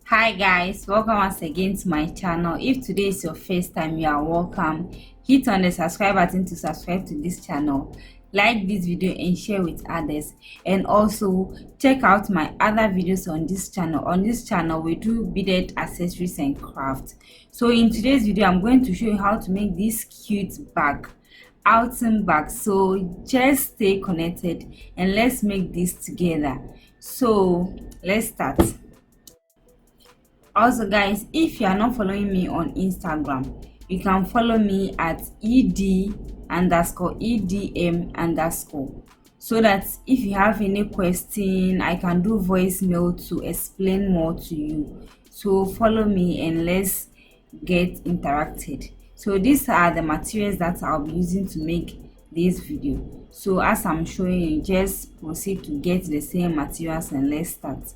Hi guys, welcome once again to my channel. If today is your first time, you are welcome. Hit on the subscribe button to subscribe to this channel, like this video and share with others, and also check out my other videos on this channel. We do beaded accessories and craft. So in today's video I'm going to show you how to make this cute bag, outing bag. So just stay connected and let's make this together. So let's start. Also guys, if you are not following me on Instagram, you can follow me at ed_edm_, so that if you have any question I can do voicemail to explain more to you. So follow me and let's get interacted. So these are the materials that I'll be using to make this video. So as I'm showing you, just proceed to get the same materials and let's start.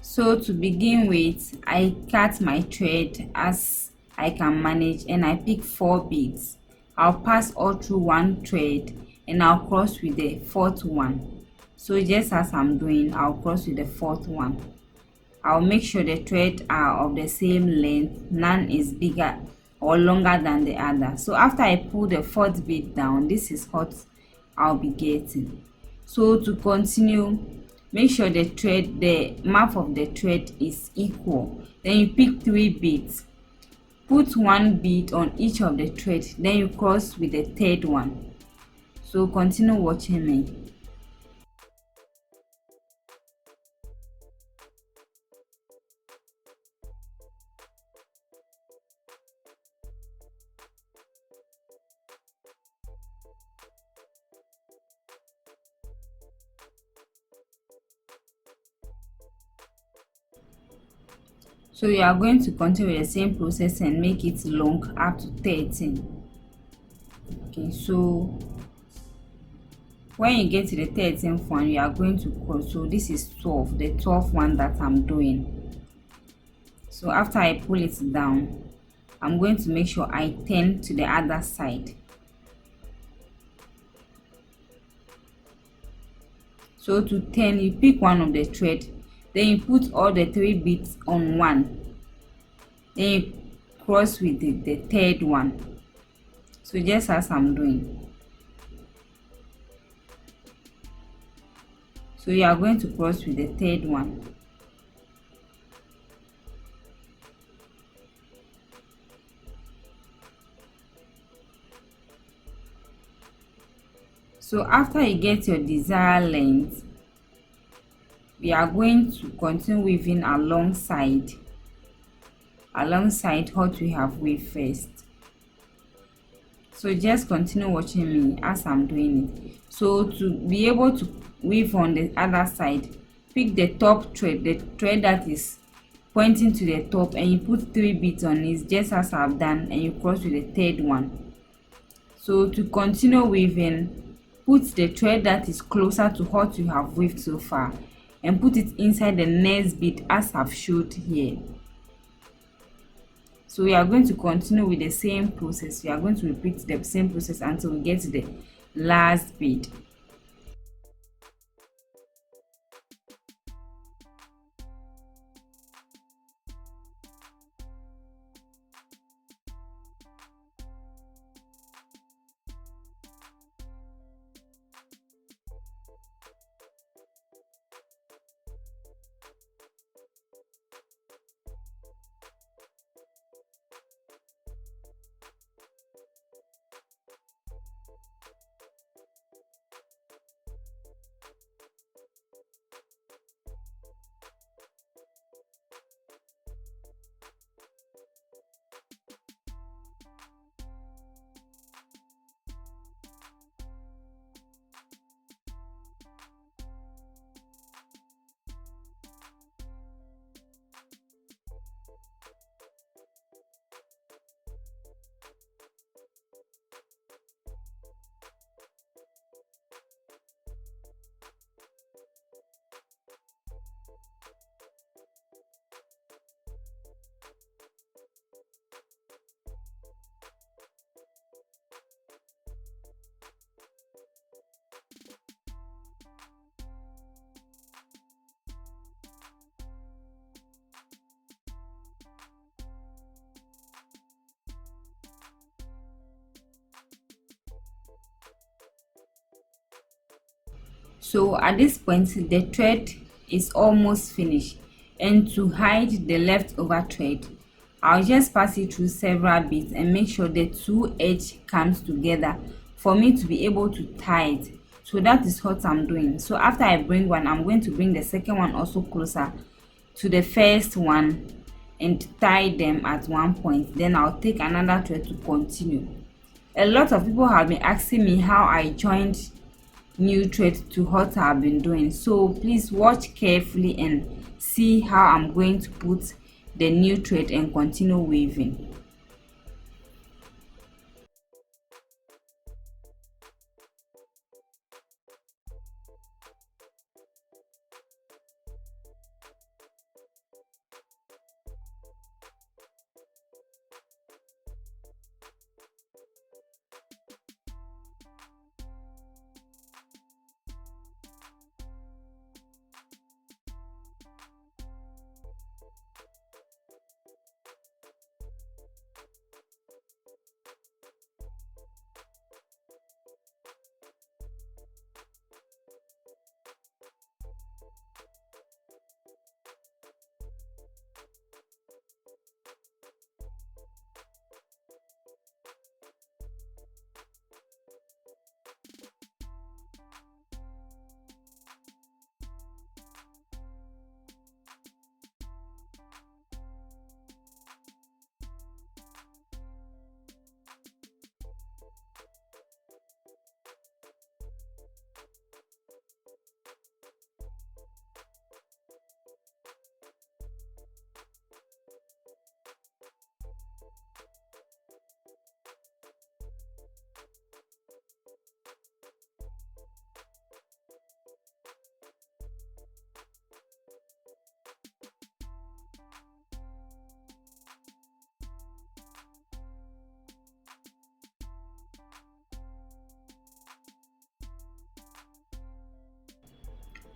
So to begin with, I cut my thread as I can manage and I pick 4 beads. I'll pass all through one thread and I'll cross with the fourth one. So just as I'm doing, I'll cross with the fourth one. I'll make sure the thread are of the same length, none is bigger or longer than the other. So after I pull the fourth bead down, this is what I'll be getting. So to continue, make sure the mouth of the thread is equal. Then you pick 3 beads, put 1 bead on each of the thread, then you cross with the third one. So continue watching me. So you are going to continue the same process and make it long up to 13. Okay, so when you get to the 13th one, you are going to cross. So this is 12, the 12th one that I'm doing. So after I pull it down, I'm going to make sure I turn to the other side. So to turn, you pick one of the thread, then you put all the 3 beads on one, then you cross with the third one. So just as I'm doing. So you are going to cross with the third one. So after you get your desired length, we are going to continue weaving alongside what we have weaved first. So just continue watching me as I'm doing it. So to be able to weave on the other side, pick the top thread, the thread that is pointing to the top, and you put 3 beads on it just as I've done, and you cross with the third one. So to continue weaving, put the thread that is closer to what you have weaved so far and put it inside the next bead as I've showed here. So we are going to continue with the same process. We are going to repeat the same process until we get to the last bead. So at this point the thread is almost finished, and to hide the leftover thread, I'll just pass it through several beads and make sure the two edge comes together for me to be able to tie it. So that is what I'm doing. So after I bring one, I'm going to bring the second one also closer to the first one and tie them at one point. Then I'll take another thread to continue. A lot of people have been asking me how I joined new thread to what I've been doing, so please watch carefully and see how I'm going to put the new thread and continue weaving.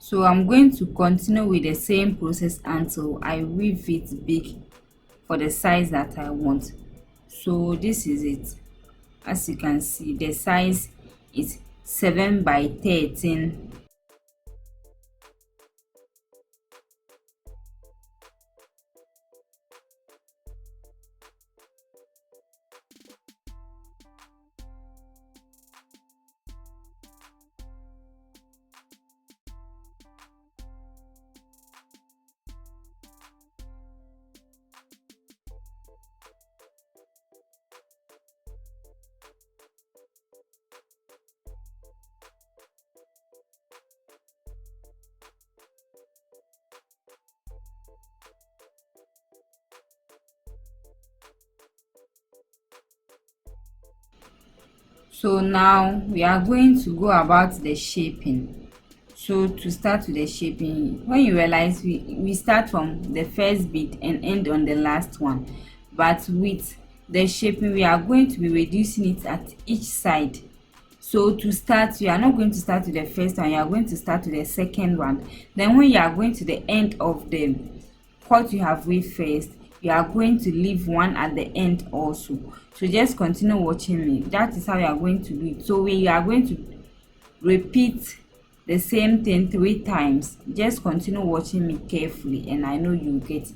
So I'm going to continue with the same process until I weave it big for the size that I want. So this is it. As you can see, the size is 7 by 13. So now we are going to go about the shaping. So to start with the shaping, when you realize we start from the first bead and end on the last one, but with the shaping we are going to be reducing it at each side. So to start, you are not going to start with the first one, you are going to start with the second one. Then when you are going to the end of the what you have weaved first, you are going to leave one at the end also. So just continue watching me. That is how you are going to do it. So we are going to repeat the same thing 3 times. Just continue watching me carefully and I know you will get it.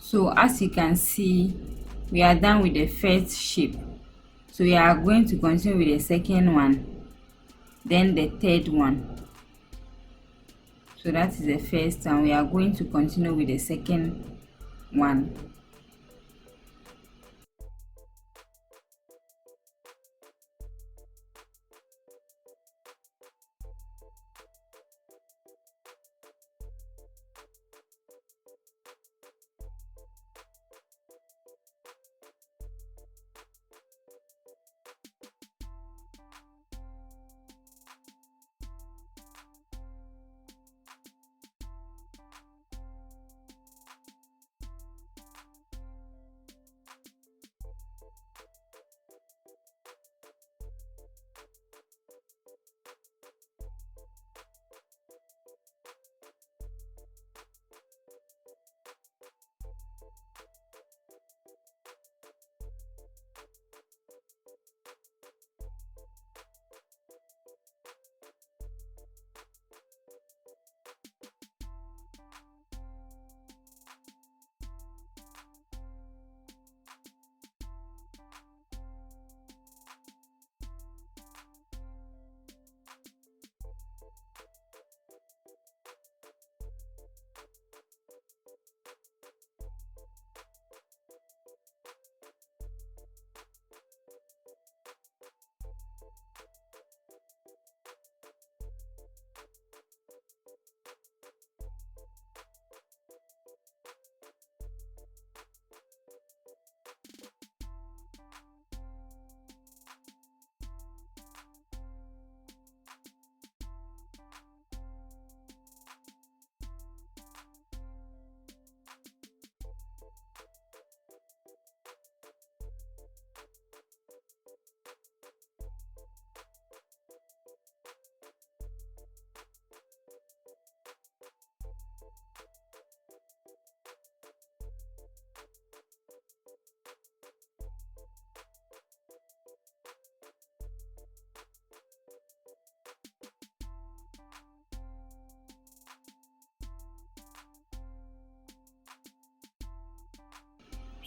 So as you can see, we are done with the first shape. So we are going to continue with the second one, then the third one. So that is the first, and we are going to continue with the second one.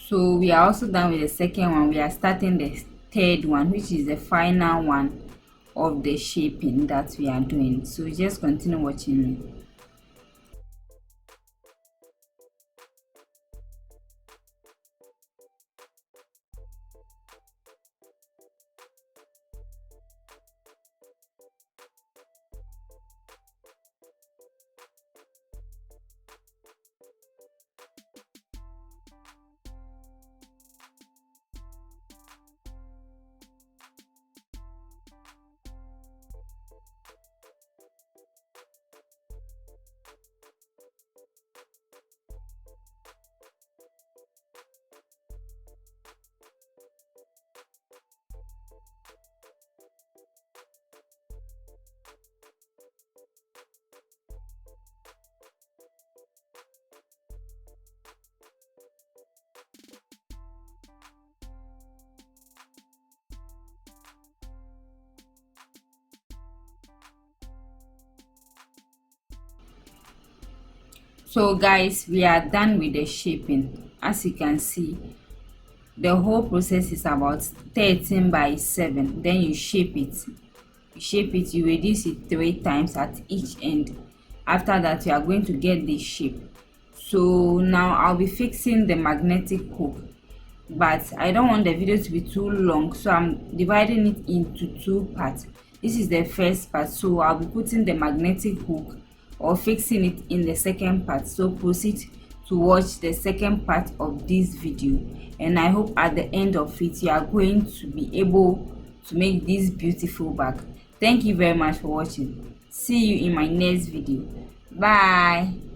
So we are also done with the second one. We are starting the third one, which is the final one of the shaping that we are doing. So just continue watching me. So guys, we are done with the shaping. As you can see, the whole process is about 13 by 7. Then you shape it. You reduce it 3 times at each end. After that, you are going to get this shape. So now I'll be fixing the magnetic hook, but I don't want the video to be too long, so I'm dividing it into 2 parts. This is the first part, so I'll be putting the magnetic hook or fixing it in the second part. So proceed to watch the second part of this video, and I hope at the end of it you are going to be able to make this beautiful bag. Thank you very much for watching. See you in my next video. Bye.